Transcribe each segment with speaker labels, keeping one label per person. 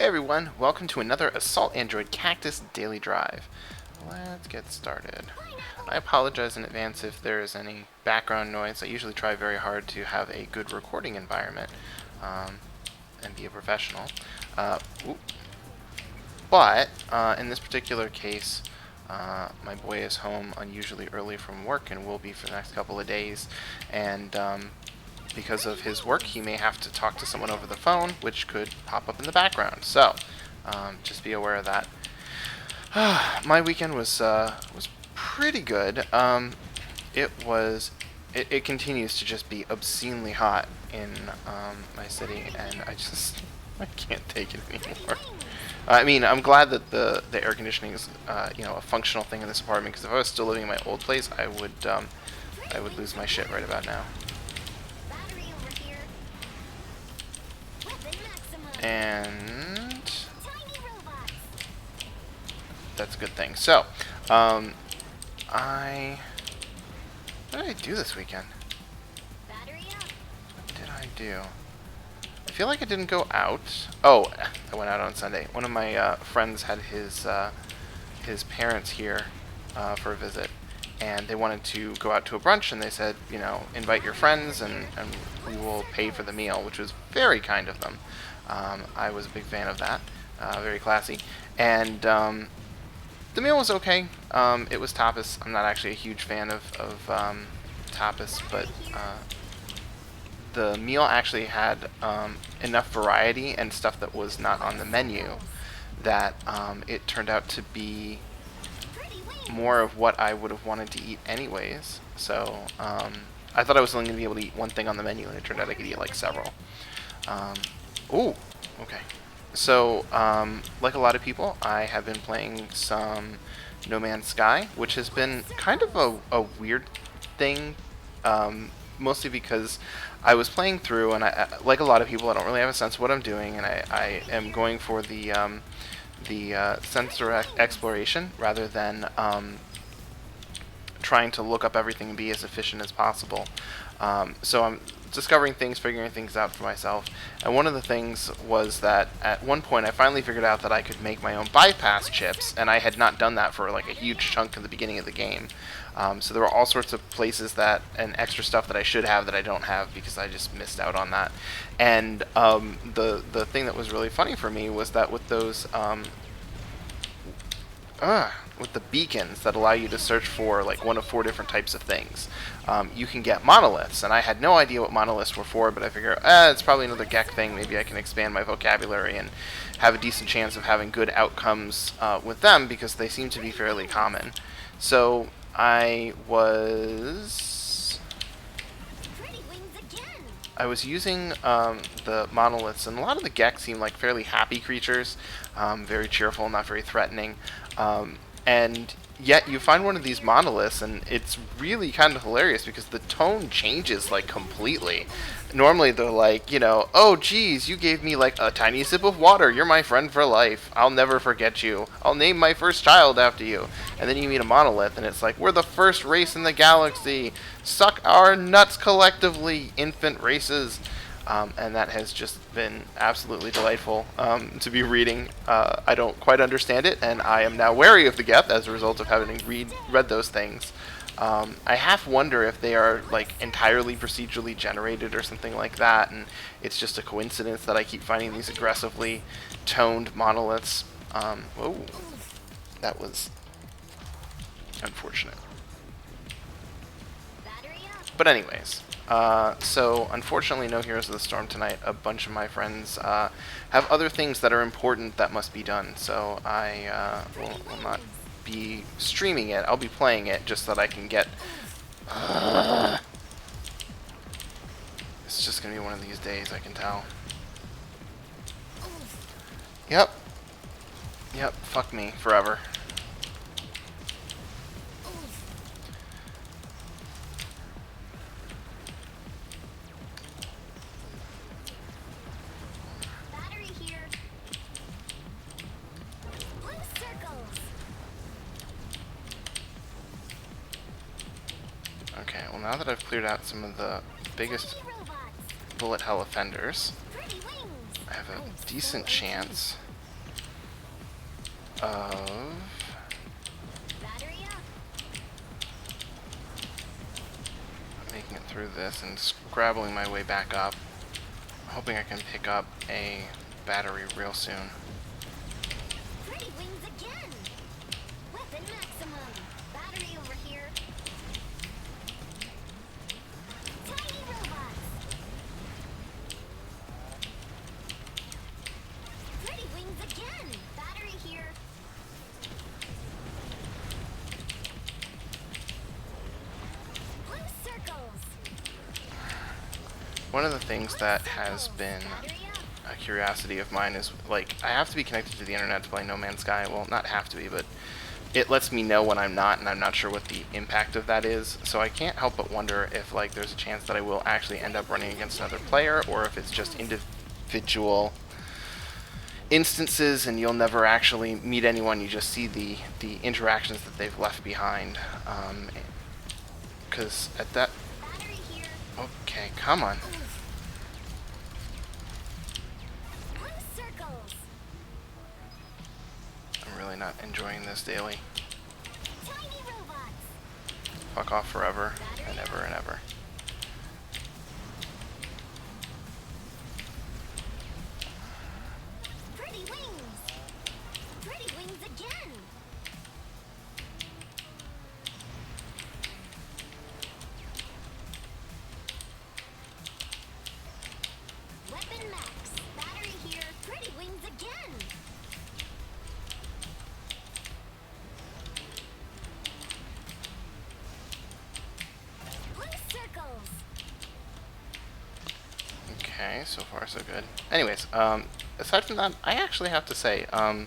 Speaker 1: Hey everyone, welcome to another Assault Android Cactus Daily Drive. Let's get started. I apologize in advance if there is any background noise. I usually try very hard to have a good recording environment and be a professional. But in this particular case, my boy is home unusually early from work and will be for the next couple of days, and because of his work, he may have to talk to someone over the phone, which could pop up in the background. So, just be aware of that. My weekend was pretty good. It continues to just be obscenely hot in my city, and I can't take it anymore. I mean, I'm glad that the air conditioning is a functional thing in this apartment, because if I was still living in my old place, I would lose my shit right about now. And that's a good thing. So, what did I do this weekend? What did I do? I feel like I didn't go out. Oh, I went out on Sunday. One of my friends had his parents here for a visit, and they wanted to go out to a brunch, and they said, invite your friends, and we will pay for the meal, which was very kind of them. I was a big fan of that. Very classy. And the meal was okay. It was tapas. I'm not actually a huge fan of tapas, but the meal actually had enough variety and stuff that was not on the menu that it turned out to be more of what I would have wanted to eat anyways. So I thought I was only going to be able to eat one thing on the menu, and it turned out I could eat like several. Ooh, okay. So, like a lot of people, I have been playing some No Man's Sky, which has been kind of a weird thing, mostly because I was playing through, and like a lot of people, I don't really have a sense of what I'm doing, and I am going for the sensor exploration rather than trying to look up everything and be as efficient as possible. So I'm discovering things, figuring things out for myself. And one of the things was that at one point I finally figured out that I could make my own bypass chips, and I had not done that for like a huge chunk of the beginning of the game. So there were all sorts of places and extra stuff that I should have that I don't have because I just missed out on that. And the thing that was really funny for me was that with those with the beacons that allow you to search for like one of 4 different types of things, you can get monoliths, and I had no idea what monoliths were for, but I figure it's probably another Gek thing. Maybe I can expand my vocabulary and have a decent chance of having good outcomes with them, because they seem to be fairly common. So I was using the monoliths, and a lot of the Gek seem like fairly happy creatures, very cheerful, not very threatening. And yet you find one of these monoliths, and it's really kind of hilarious because the tone changes like completely. Normally they're like, oh geez, you gave me like a tiny sip of water, you're my friend for life, I'll never forget you, I'll name my first child after you. And then you meet a monolith and it's like, we're the first race in the galaxy, suck our nuts collectively, infant races. And that has just been absolutely delightful to be reading. I don't quite understand it, and I am now wary of the Geth as a result of having read those things. I half wonder if they are like entirely procedurally generated or something like that, and it's just a coincidence that I keep finding these aggressively toned monoliths. Whoa, that was unfortunate. But anyways. So unfortunately no Heroes of the Storm tonight. A bunch of my friends have other things that are important that must be done, so I will not be streaming it. I'll be playing it just so that I can get... It's just gonna be one of these days, I can tell. Yep, fuck me, forever. Okay, well now that I've cleared out some of the biggest bullet hell offenders, I have a decent chance of making it through this and scrabbling my way back up. I'm hoping I can pick up a battery real soon.
Speaker 2: Pretty wings again. Weapon maximum. Battery over here. Tiny robots. Pretty wings again. Battery here. Blue circles.
Speaker 1: One of the things that has been a curiosity of mine is, like, I have to be connected to the internet to play No Man's Sky. Well, not have to be, but it lets me know when I'm not, and I'm not sure what the impact of that is. So I can't help but wonder if, like, there's a chance that I will actually end up running against another player, or if it's just individual instances and you'll never actually meet anyone. You just see the interactions that they've left behind. Because at that...
Speaker 2: Battery here.
Speaker 1: Okay, come on.
Speaker 2: Blue circles.
Speaker 1: I'm really not enjoying this daily.
Speaker 2: Tiny robots.
Speaker 1: Fuck off forever and ever and ever.
Speaker 2: Pretty wings. Pretty wings again. Weapon max. Battery here. Pretty wings again. Blue circles.
Speaker 1: Okay, so far so good. Anyways, aside from that, I actually have to say, I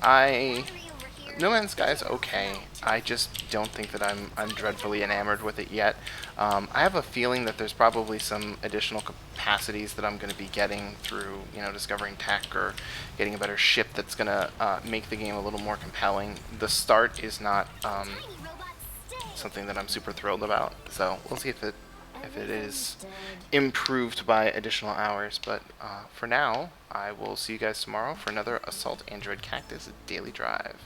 Speaker 2: Battery over here.
Speaker 1: No Man's Sky is okay. I just don't think that I'm dreadfully enamored with it yet. I have a feeling that there's probably some additional capacities that I'm going to be getting through, you know, discovering tech or getting a better ship that's going to make the game a little more compelling. The start is not
Speaker 2: Tiny robots stay.
Speaker 1: something that I'm super thrilled about, so we'll see if it is improved by additional hours. But for now, I will see you guys tomorrow for another Assault Android Cactus Daily Drive.